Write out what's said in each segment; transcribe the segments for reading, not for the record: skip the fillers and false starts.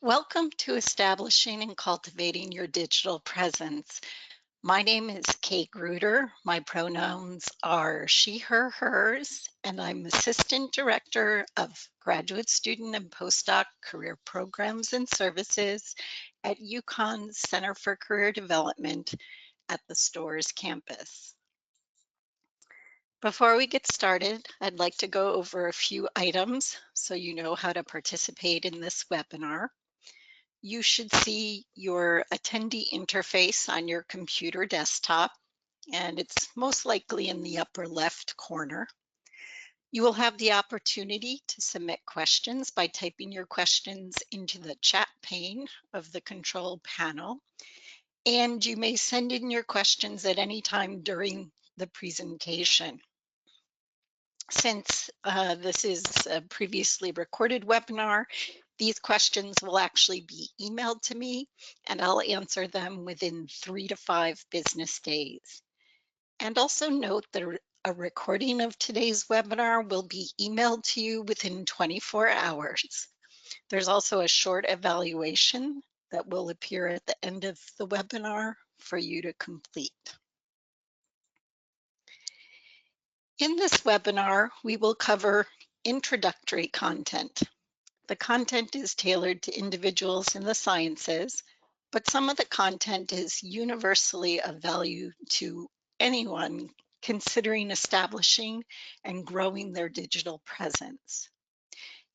Welcome to Establishing and Cultivating Your Digital Presence. My name is Kate Gruder. My pronouns are she, her, hers, and I'm Assistant Director of Graduate Student and Postdoc Career Programs and Services at UConn Center for Career Development at the Storrs campus. Before we get started, I'd like to go over a few items so you know how to participate in this webinar. You should see your attendee interface on your computer desktop, and it's most likely in the upper left corner. You will have the opportunity to submit questions by typing your questions into the chat pane of the control panel, and you may send in your questions at any time during the presentation. Since this is a previously recorded webinar, these questions will actually be emailed to me, and I'll answer them within 3 to 5 business days. And also note that a recording of today's webinar will be emailed to you within 24 hours. There's also a short evaluation that will appear at the end of the webinar for you to complete. In this webinar, we will cover introductory content. The content is tailored to individuals in the sciences, but some of the content is universally of value to anyone considering establishing and growing their digital presence.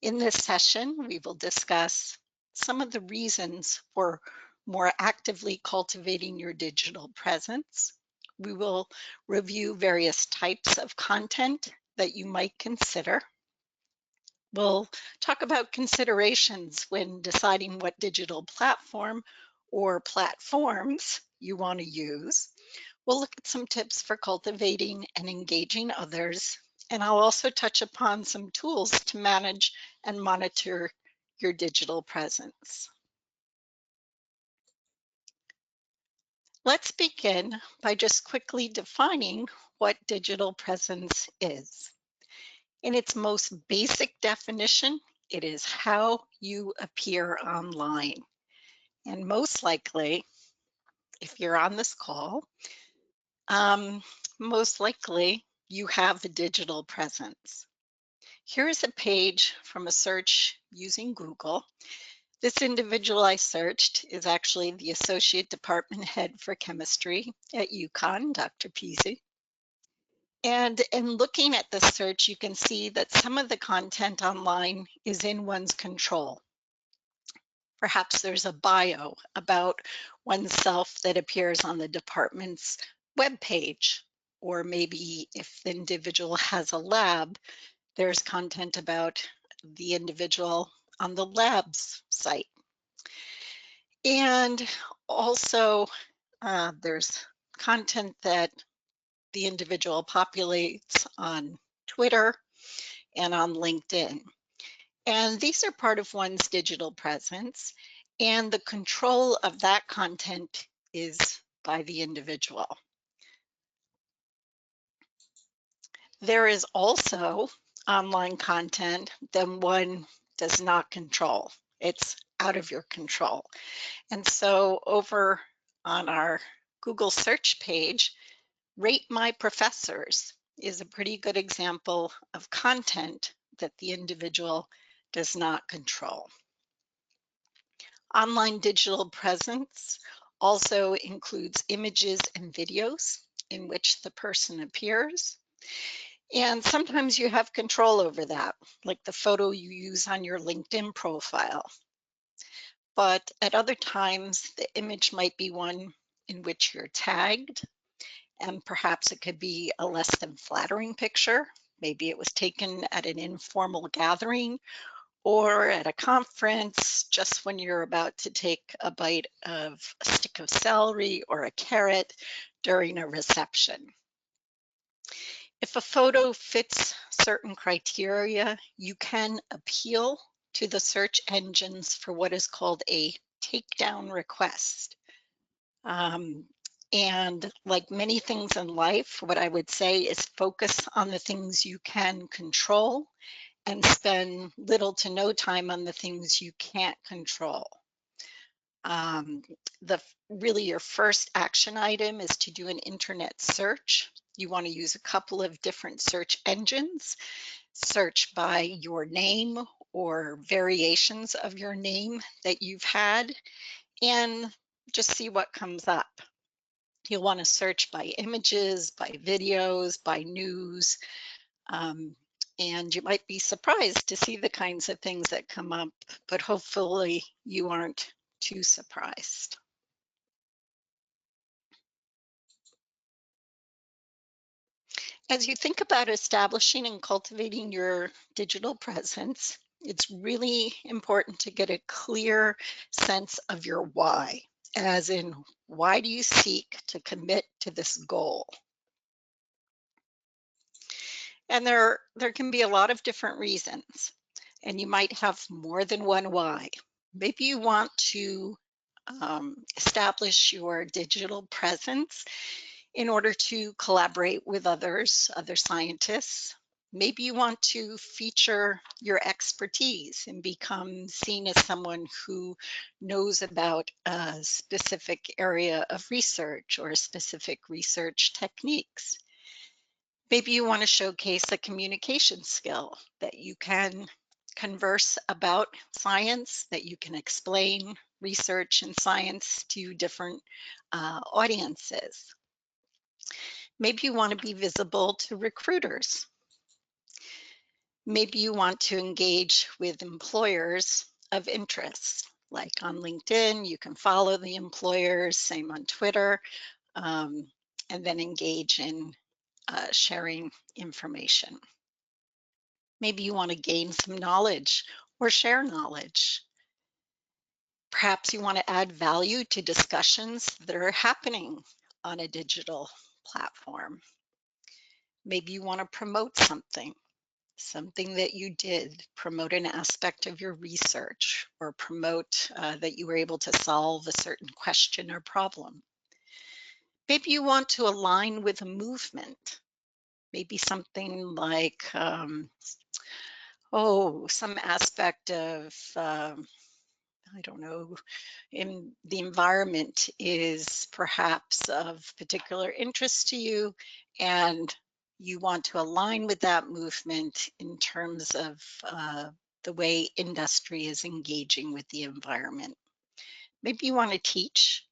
In this session, we will discuss some of the reasons for more actively cultivating your digital presence. We will review various types of content that you might consider. We'll talk about considerations when deciding what digital platform or platforms you want to use. We'll look at some tips for cultivating and engaging others, and I'll also touch upon some tools to manage and monitor your digital presence. Let's begin by just quickly defining what digital presence is. In its most basic definition, it is how you appear online. And most likely, if you're on this call, most likely you have a digital presence. Here is a page from a search using Google. This individual I searched is actually the Associate Department Head for Chemistry at UConn, Dr. Peasy. And in looking at this search, you can see that some of the content online is in one's control. Perhaps there's a bio about oneself that appears on the department's webpage, or maybe if the individual has a lab, there's content about the individual on the lab's site. And also there's content that the individual populates on Twitter and on LinkedIn. And these are part of one's digital presence, and the control of that content is by the individual. There is also online content that one does not control. It's out of your control. And so over on our Google search page, Rate My Professors is a pretty good example of content that the individual does not control. Online digital presence also includes images and videos in which the person appears. And sometimes you have control over that, like the photo you use on your LinkedIn profile. But at other times, the image might be one in which you're tagged, and perhaps it could be a less than flattering picture. Maybe it was taken at an informal gathering or at a conference just when you're about to take a bite of a stick of celery or a carrot during a reception. If a photo fits certain criteria, you can appeal to the search engines for what is called a takedown request. And like many things in life, what I would say is focus on the things you can control and spend little to no time on the things you can't control. Um, really your first action item is to do an internet search. You want to use a couple of different search engines. Search by your name or variations of your name that you've had, and just see what comes up. You'll want to search by images, by videos, by news, um, and you might be surprised to see the kinds of things that come up, but hopefully you aren't too surprised. As you think about establishing and cultivating your digital presence, it's really important to get a clear sense of your why, as in, why do you seek to commit to this goal? And there can be a lot of different reasons, and you might have more than one why. Maybe you want to establish your digital presence in order to collaborate with others, other scientists. Maybe you want to feature your expertise and become seen as someone who knows about a specific area of research or specific research techniques. Maybe you want to showcase a communication skill that you can converse about science, that you can explain research and science to different audiences. Maybe you want to be visible to recruiters. Maybe you want to engage with employers of interest. Like on LinkedIn, you can follow the employers, same on Twitter, um, and then engage in sharing information. Maybe you want to gain some knowledge or share knowledge. Perhaps you want to add value to discussions that are happening on a digital platform. Maybe you want to promote something that you did, promote an aspect of your research, or promote that you were able to solve a certain question or problem. Maybe you want to align with a movement, maybe something like, some aspect of, I don't know, in the environment is perhaps of particular interest to you, and you want to align with that movement in terms of the way industry is engaging with the environment. Maybe you want to teach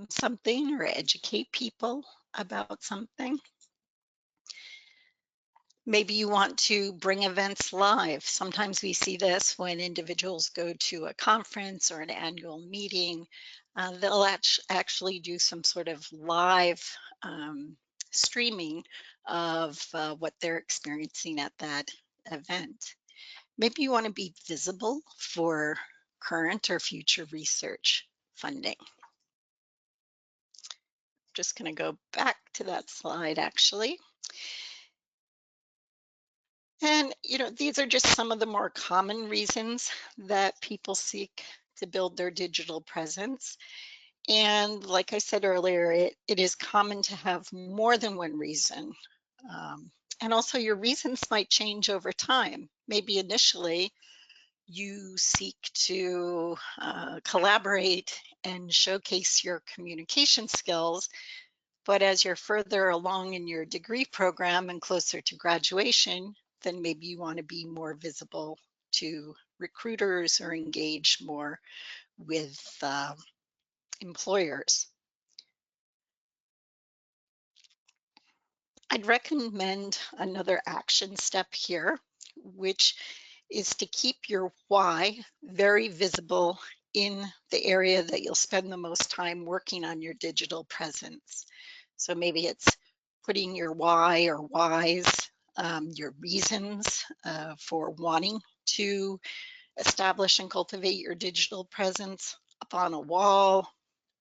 something or educate people about something. Maybe you want to bring events live. Sometimes we see this when individuals go to a conference or an annual meeting. They'll actually do some sort of live streaming of what they're experiencing at that event. Maybe you want to be visible for current or future research funding. Just going to go back to that slide actually. And, these are just some of the more common reasons that people seek to build their digital presence. And like I said earlier, it is common to have more than one reason. And also your reasons might change over time. Maybe initially you seek to collaborate and showcase your communication skills, but as you're further along in your degree program and closer to graduation, then maybe you want to be more visible to recruiters or engage more with employers. I'd recommend another action step here, which is to keep your why very visible in the area that you'll spend the most time working on your digital presence. So maybe it's putting your why or whys, your reasons for wanting to establish and cultivate your digital presence up on a wall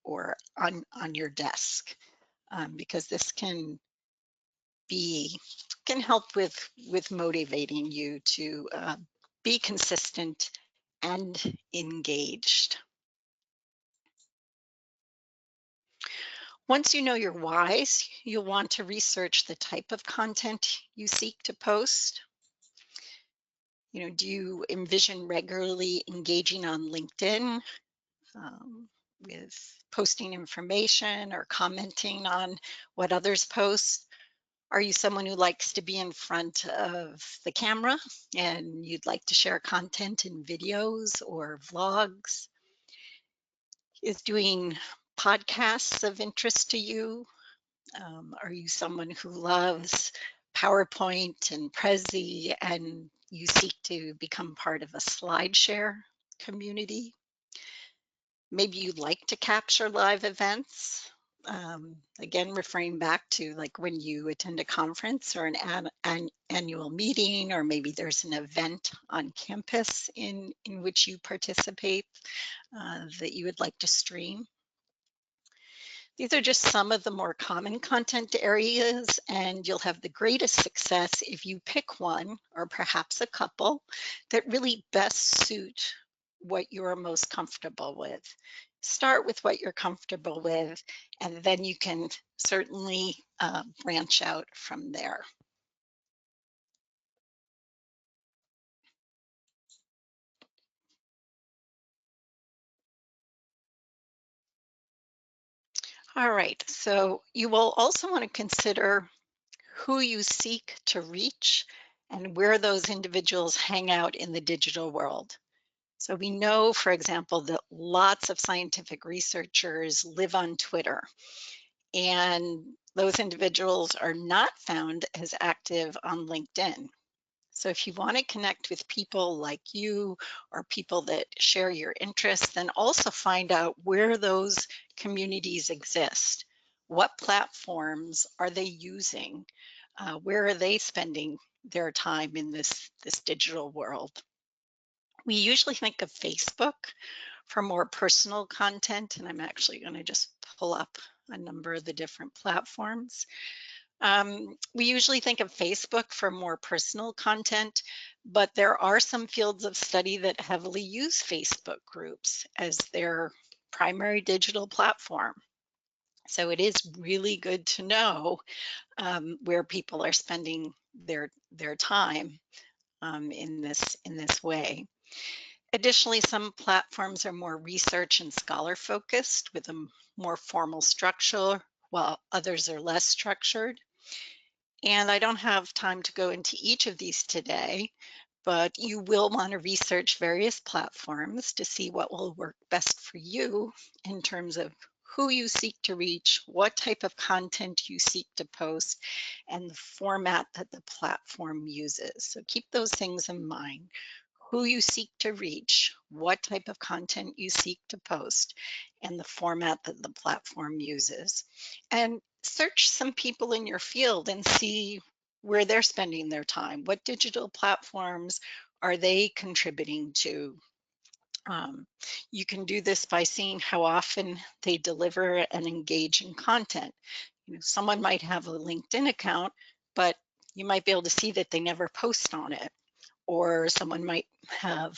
or on your desk, because this be can help with motivating you to be consistent and engaged. Once you know your whys, you'll want to research the type of content you seek to post. Do you envision regularly engaging on LinkedIn um, with posting information or commenting on what others post? Are you someone who likes to be in front of the camera and you'd like to share content in videos or vlogs? Is doing podcasts of interest to you? Are you someone who loves PowerPoint and Prezi and you seek to become part of a SlideShare community? Maybe you like to capture live events. Again, referring back to like when you attend a conference or an annual meeting, or maybe there's an event on campus in which you participate that you would like to stream. These are just some of the more common content areas, and you'll have the greatest success if you pick one or perhaps a couple that really best suit what you're most comfortable with. Start with what you're comfortable with, and then you can certainly branch out from there. All right, so you will also want to consider who you seek to reach and where those individuals hang out in the digital world. So we know, for example, that lots of scientific researchers live on Twitter, and those individuals are not found as active on LinkedIn. So if you want to connect with people like you or people that share your interests, then also find out where those communities exist. What platforms are they using? Where are they spending their time in this digital world? We usually think of Facebook for more personal content, and I'm actually going to just pull up a number of the different platforms. We usually think of Facebook for more personal content, but there are some fields of study that heavily use Facebook groups as their primary digital platform. So it is really good to know where people are spending their time in this way. Additionally, some platforms are more research and scholar focused with a more formal structure, while others are less structured. And I don't have time to go into each of these today, but you will want to research various platforms to see what will work best for you in terms of who you seek to reach, what type of content you seek to post, and the format that the platform uses. So keep those things in mind. Who you seek to reach, what type of content you seek to post, and the format that the platform uses. And search some people in your field and see where they're spending their time. What digital platforms are they contributing to? Um, you can do this by seeing how often they deliver and engage in content. Someone might have a LinkedIn account, but you might be able to see that they never post on it. Or someone might have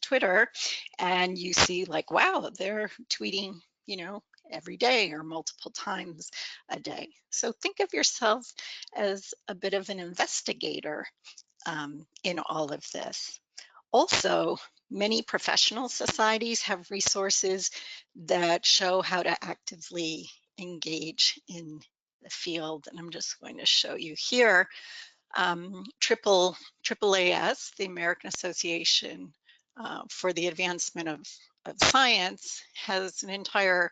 Twitter, and you see like, wow, they're tweeting, every day or multiple times a day. So think of yourself as a bit of an investigator in all of this. Also, many professional societies have resources that show how to actively engage in the field. And I'm just going to show you here. AAAS, the American Association for the Advancement of Science, has an entire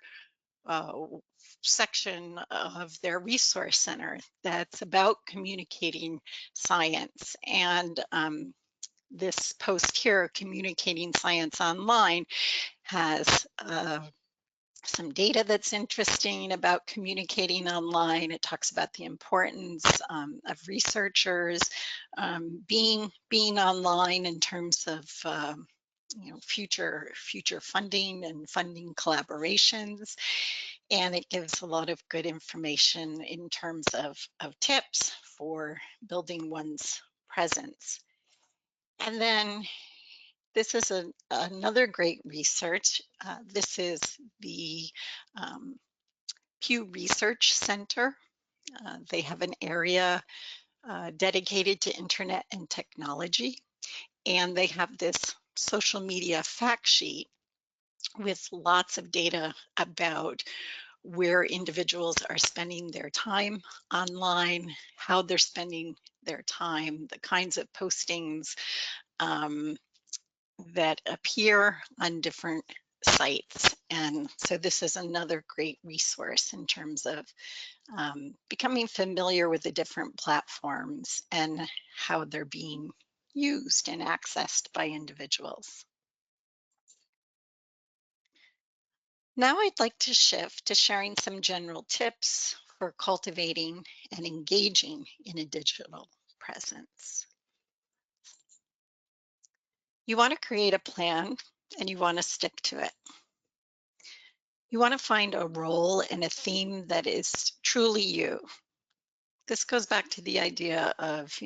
uh, section of their resource center that's about communicating science. And this post here, Communicating Science Online, has some data that's interesting about communicating online. It talks about the importance of researchers being online in terms of future funding and funding collaborations. And it gives a lot of good information in terms of tips for building one's presence. And then this is another great research. This is the um, Pew Research Center. They have an area dedicated to internet and technology. And they have this social media fact sheet with lots of data about where individuals are spending their time online, how they're spending their time, the kinds of postings um, that appear on different sites. And so this is another great resource in terms of becoming familiar with the different platforms and how they're being used and accessed by individuals. Now I'd like to shift to sharing some general tips for cultivating and engaging in a digital presence. You want to create a plan and you want to stick to it. You want to find a role and a theme that is truly you. This goes back to the idea of,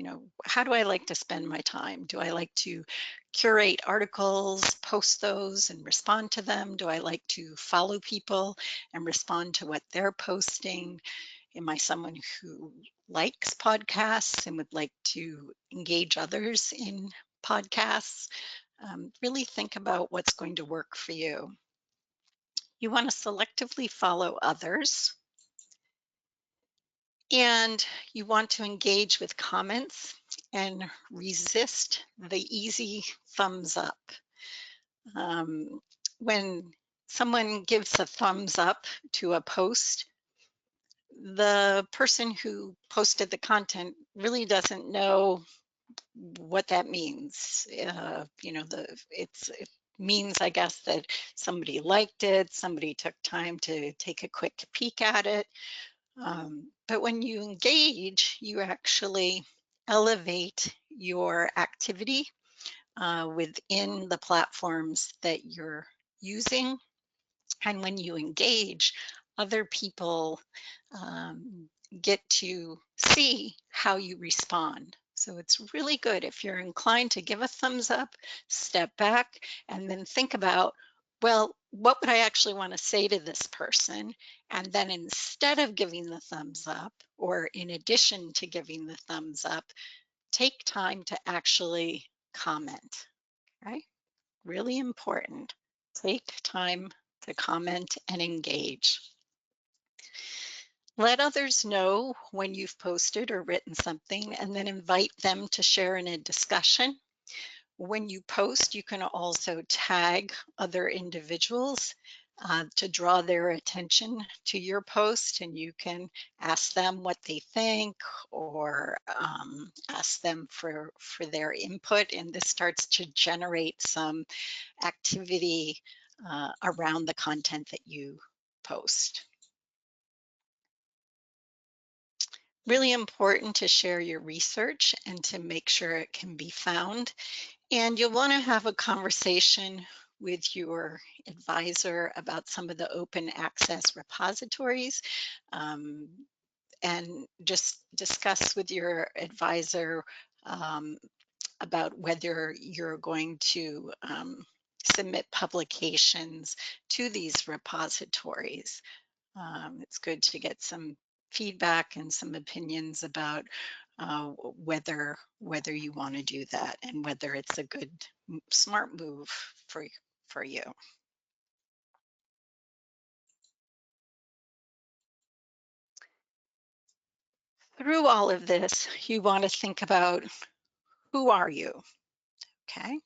how do I like to spend my time? Do I like to curate articles, post those and respond to them? Do I like to follow people and respond to what they're posting? Am I someone who likes podcasts and would like to engage others in podcasts? Really think about what's going to work for you. You want to selectively follow others, and you want to engage with comments and resist the easy thumbs up. When someone gives a thumbs up to a post, the person who posted the content really doesn't know what that means. It means, I guess, that somebody liked it, somebody took time to take a quick peek at it. But when you engage, you actually elevate your activity within the platforms that you're using. And when you engage, other people um, get to see how you respond. So it's really good if you're inclined to give a thumbs up, step back, and then think about, well, what would I actually want to say to this person? And then instead of giving the thumbs up, or in addition to giving the thumbs up, take time to actually comment. Right? Really important. Take time to comment and engage. Let others know when you've posted or written something, and then invite them to share in a discussion. When you post, you can also tag other individuals to draw their attention to your post, and you can ask them what they think, or ask them for their input, and this starts to generate some activity around the content that you post. Really important to share your research and to make sure it can be found. And you'll want to have a conversation with your advisor about some of the open access repositories, um, and just discuss with your advisor um, about whether you're going to submit publications to these repositories. It's good to get some feedback and some opinions about whether you want to do that and whether it's a good, smart move for you. Through all of this, you want to think about, who are you? Okay.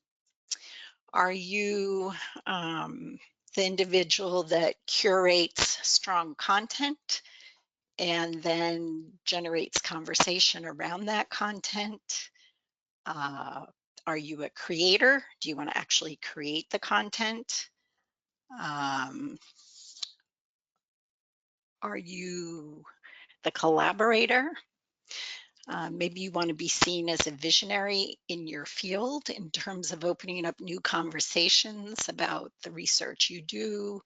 Are you the individual that curates strong content and then generates conversation around that content? Uh, are you a creator? Do you want to actually create the content? Um, are you the collaborator? Maybe you want to be seen as a visionary in your field in terms of opening up new conversations about the research you do,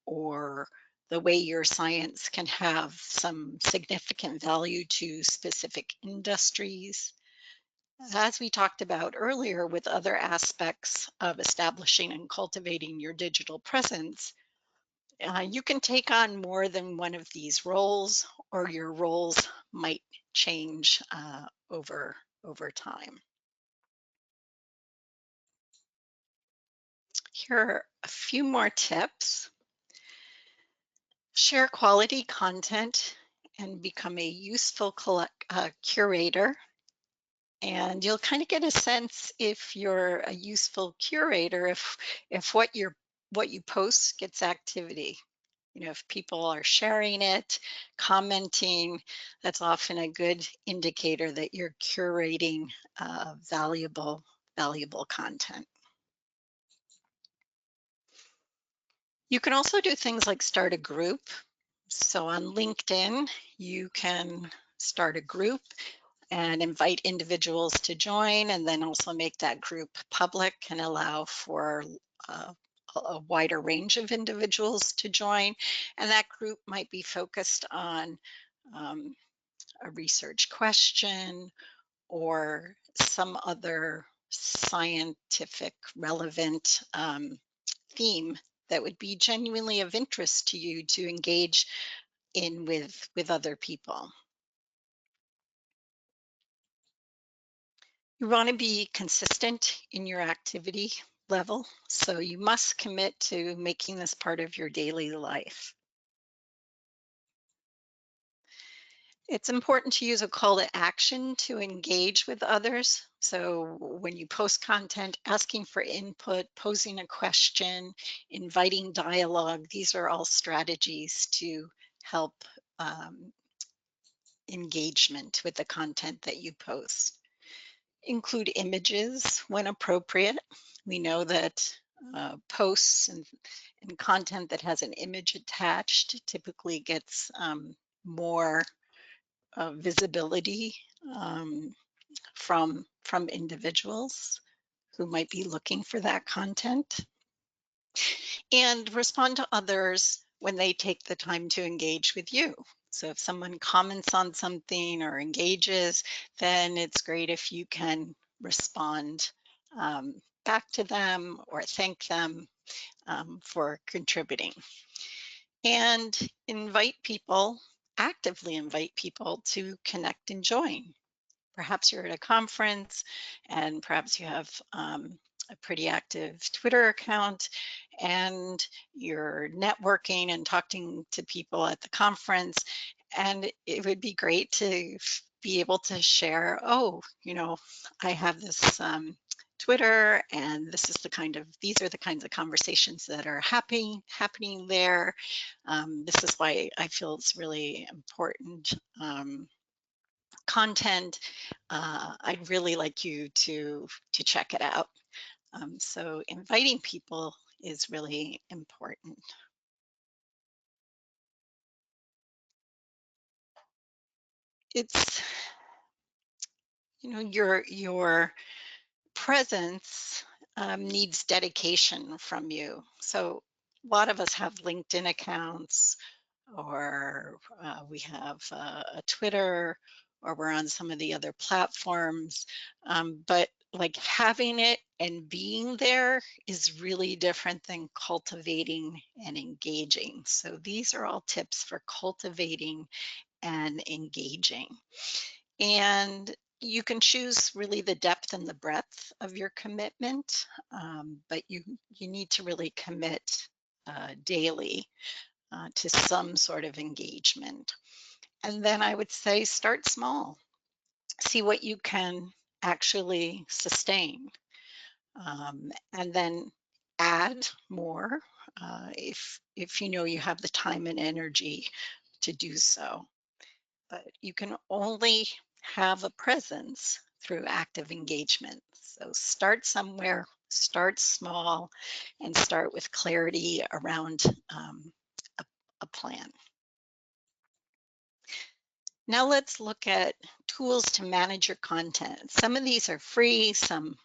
or the way your science can have some significant value to specific industries. As we talked about earlier with other aspects of establishing and cultivating your digital presence, you can take on more than one of these roles, or your roles might change over time. Here are a few more tips. Share quality content and become a useful curator. And you'll kind of get a sense if you're a useful curator if what you post gets activity. You know, if people are sharing it, commenting, that's often a good indicator that you're curating valuable content. You can also do things like start a group. So on LinkedIn, you can start a group and invite individuals to join, and then also make that group public and allow for uh, a wider range of individuals to join. And that group might be focused on um, a research question or some other scientific relevant theme that would be genuinely of interest to you to engage in with other people. You want to be consistent in your activity level, so you must commit to making this part of your daily life. It's important to use a call to action to engage with others. So when you post content, asking for input, posing a question, inviting dialogue, these are all strategies to help um, engagement with the content that you post. Include images when appropriate. We know that posts and content that has an image attached typically gets more visibility um, from individuals who might be looking for that content. And respond to others when they take the time to engage with you. So if someone comments on something or engages, then it's great if you can respond back to them or thank them for contributing. And actively invite people to connect and join. Perhaps you're at a conference and perhaps you have a pretty active Twitter account and you're networking and talking to people at the conference. And it would be great to be able to share, oh, I have this Twitter and these are the kinds of conversations that are happening there. This is why I feel it's really important. Content, I'd really like you to check it out. So inviting people is really important. It's your presence needs dedication from you. So a lot of us have LinkedIn accounts or we have a Twitter, or we're on some of the other platforms. But like having it and being there is really different than cultivating and engaging. So these are all tips for cultivating and engaging. And you can choose really the depth and the breadth of your commitment, but you need to really commit daily to some sort of engagement. And then I would say start small, see what you can actually sustain, and then add more if you know you have the time and energy to do so. But you can only have a presence through active engagement. So start somewhere, start small, and start with clarity around a, a plan. Now let's look at tools to manage your content. Some of these are free, some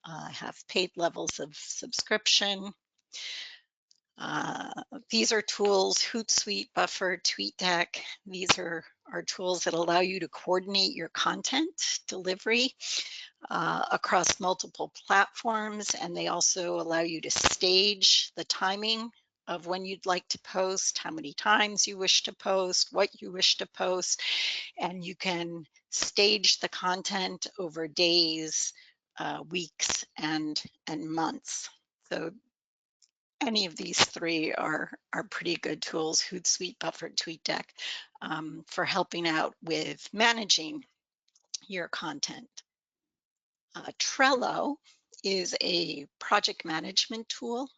have paid levels of subscription. Uh, these are tools, Hootsuite, Buffer, TweetDeck. These are tools that allow you to coordinate your content delivery across multiple platforms, and they also allow you to stage the timing of when you'd like to post, how many times you wish to post, what you wish to post, and you can stage the content over days, weeks, and months. So Any of these three are pretty good tools, Hootsuite, Buffer, TweetDeck, for helping out with managing your content. Trello is a project management tool,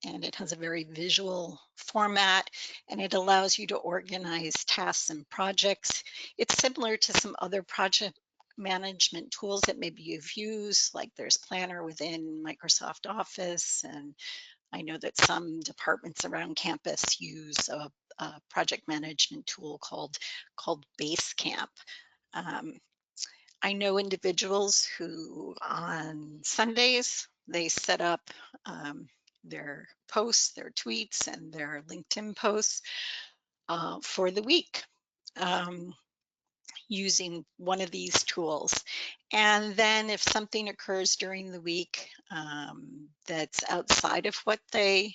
and it has a very visual format, and it allows you to organize tasks and projects. It's similar to some other project management tools that maybe you've used, like there's Planner within Microsoft Office, and I know that some departments around campus use a project management tool called Basecamp. Um, I know individuals who on Sundays they set up their posts, their tweets, and their LinkedIn posts for the week. Um, Using one of these tools. And then if something occurs during the week that's outside of what they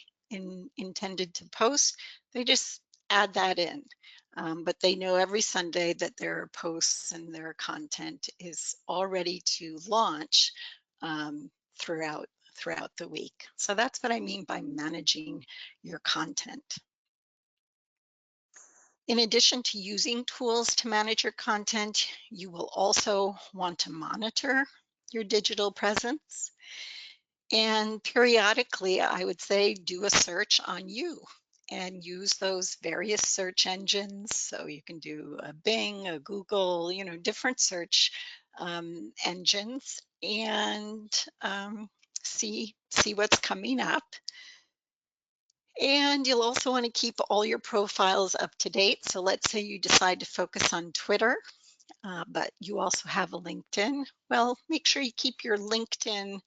intended to post, they just add that in. But they know every Sunday that their posts and their content is all ready to launch um, throughout the week. So that's what I mean by managing your content. In addition to using tools to manage your content, you will also want to monitor your digital presence. And periodically, I would say do a search on you and use those various search engines. So you can do a Bing, a Google, different search engines and see what's coming up. And you'll also want to keep all your profiles up to date. So let's say you decide to focus on Twitter, but you also have a LinkedIn. Well, make sure you keep your LinkedIn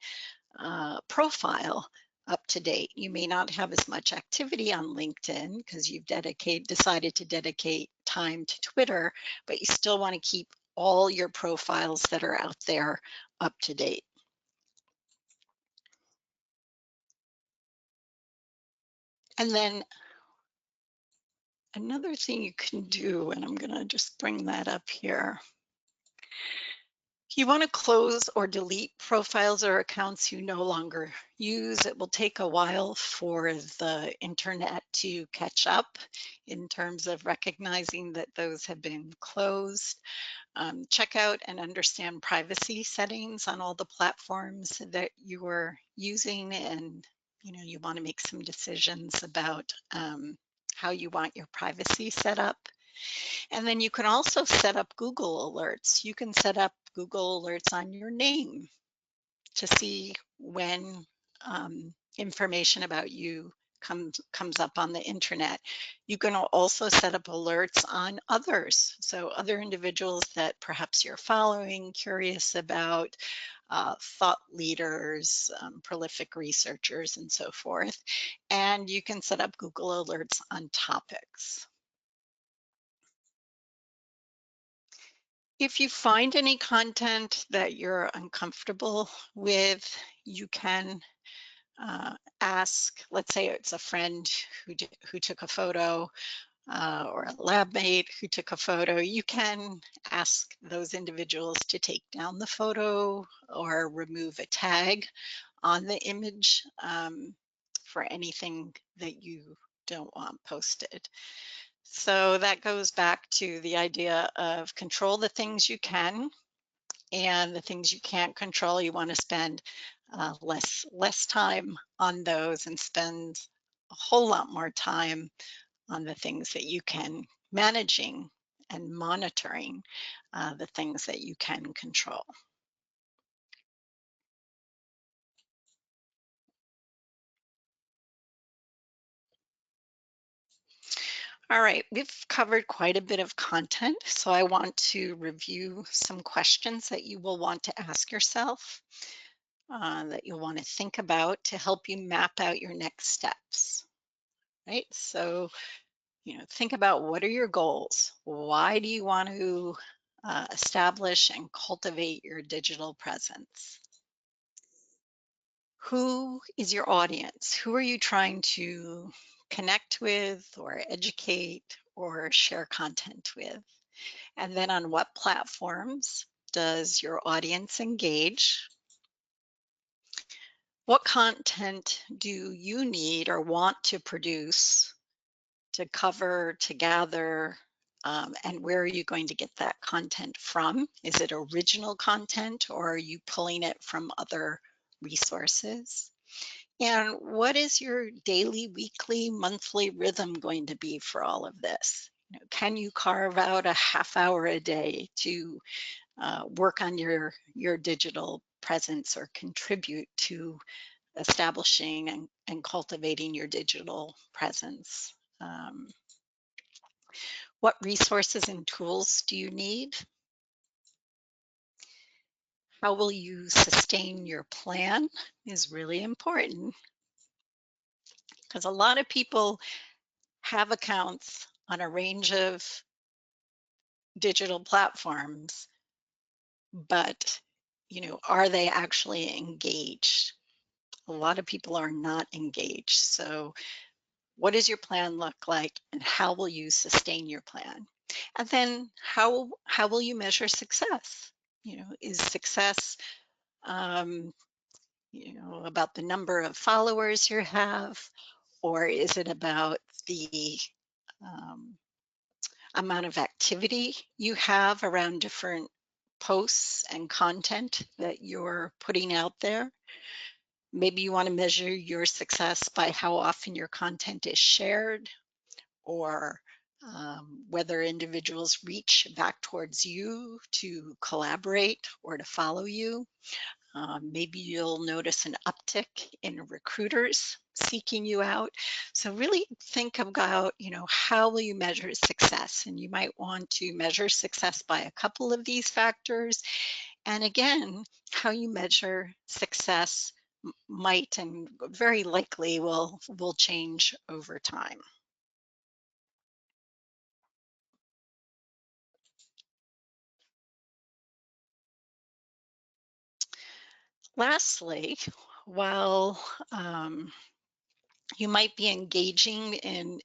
profile up to date. You may not have as much activity on LinkedIn because you've decided to dedicate time to Twitter, but you still want to keep all your profiles that are out there up to date. And then another thing you can do, and I'm going to just bring that up here. You want to close or delete profiles or accounts you no longer use. It will take a while for the internet to catch up in terms of recognizing that those have been closed. Check out and understand privacy settings on all the platforms that you are using, and you want to make some decisions about how you want your privacy set up. And then you can also set up Google alerts. You can set up Google alerts on your name to see when information about you comes up on the internet. You can also set up alerts on others. So other individuals that perhaps you're following, curious about, thought leaders, prolific researchers, and so forth. And you can set up Google alerts on topics. If you find any content that you're uncomfortable with, you can ask, let's say it's a friend who took a photo or a lab mate who took a photo, you can ask those individuals to take down the photo or remove a tag on the image for anything that you don't want posted. So that goes back to the idea of control the things you can, and the things you can't control, you want to spend less time on those and spend a whole lot more time on the things that you can, managing and monitoring the things that you can control. All right, we've covered quite a bit of content, so I want to review some questions that you will want to ask yourself, that you'll want to think about to help you map out your next steps, right? So, think about, what are your goals? Why do you want to establish and cultivate your digital presence? Who is your audience? Who are you trying to connect with or educate or share content with? And then on what platforms does your audience engage? What content do you need or want to produce to cover, to gather, and where are you going to get that content from? Is it original content or are you pulling it from other resources? And what is your daily, weekly, monthly rhythm going to be for all of this? Can you carve out a half hour a day to work on your digital presence or contribute to establishing and cultivating your digital presence? What resources and tools do you need? How will you sustain your plan is really important because a lot of people have accounts on a range of digital platforms, but are they actually engaged? A lot of people are not engaged. So what does your plan look like and how will you sustain your plan? And then how will you measure success? Is success about the number of followers you have, or is it about the um, amount of activity you have around different posts and content that you're putting out there? Maybe you want to measure your success by how often your content is shared or whether individuals reach back towards you to collaborate or to follow you. Maybe you'll notice an uptick in recruiters seeking you out. So really think about, how will you measure success? And you might want to measure success by a couple of these factors. And again, how you measure success might and very likely will change over time. Lastly, while you might be engaging in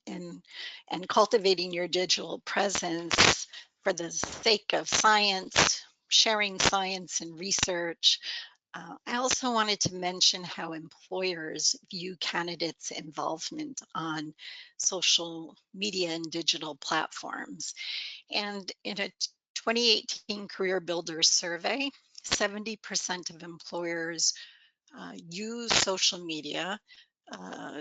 and cultivating your digital presence for the sake of science, sharing science and research. I also wanted to mention how employers view candidates' involvement on social media and digital platforms. And in a 2018 Career Builder survey, 70% of employers use social media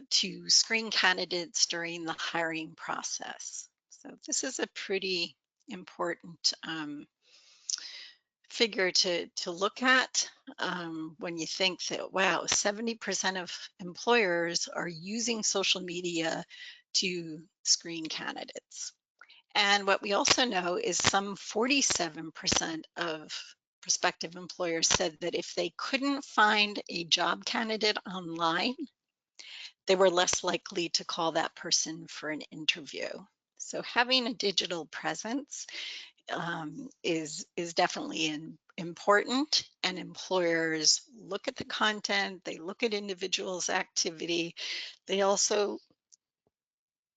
to screen candidates during the hiring process. So this is a pretty important figure to look at when you think that, wow, 70% of employers are using social media to screen candidates. And what we also know is some 47% of prospective employers said that if they couldn't find a job candidate online, they were less likely to call that person for an interview. So having a digital presence is definitely important, and employers look at the content, they look at individuals' activity, they also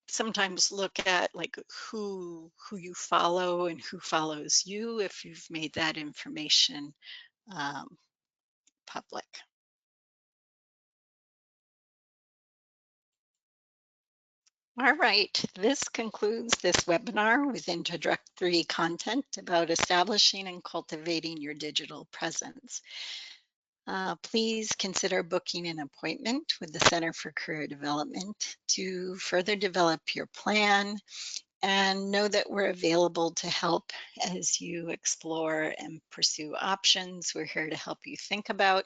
sometimes look at like who you follow and who follows you if you've made that information um, public. All right, this concludes this webinar with introductory content about establishing and cultivating your digital presence. Please consider booking an appointment with the Center for Career Development to further develop your plan, and know that we're available to help as you explore and pursue options. We're here to help you think about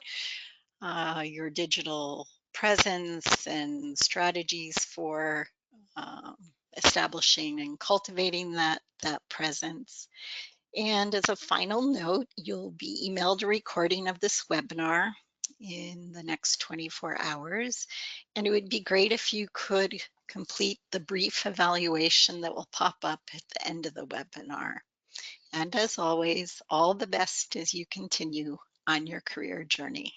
your digital presence and strategies for um, establishing and cultivating that presence. And as a final note, you'll be emailed a recording of this webinar in the next 24 hours. And it would be great if you could complete the brief evaluation that will pop up at the end of the webinar. And as always, all the best as you continue on your career journey.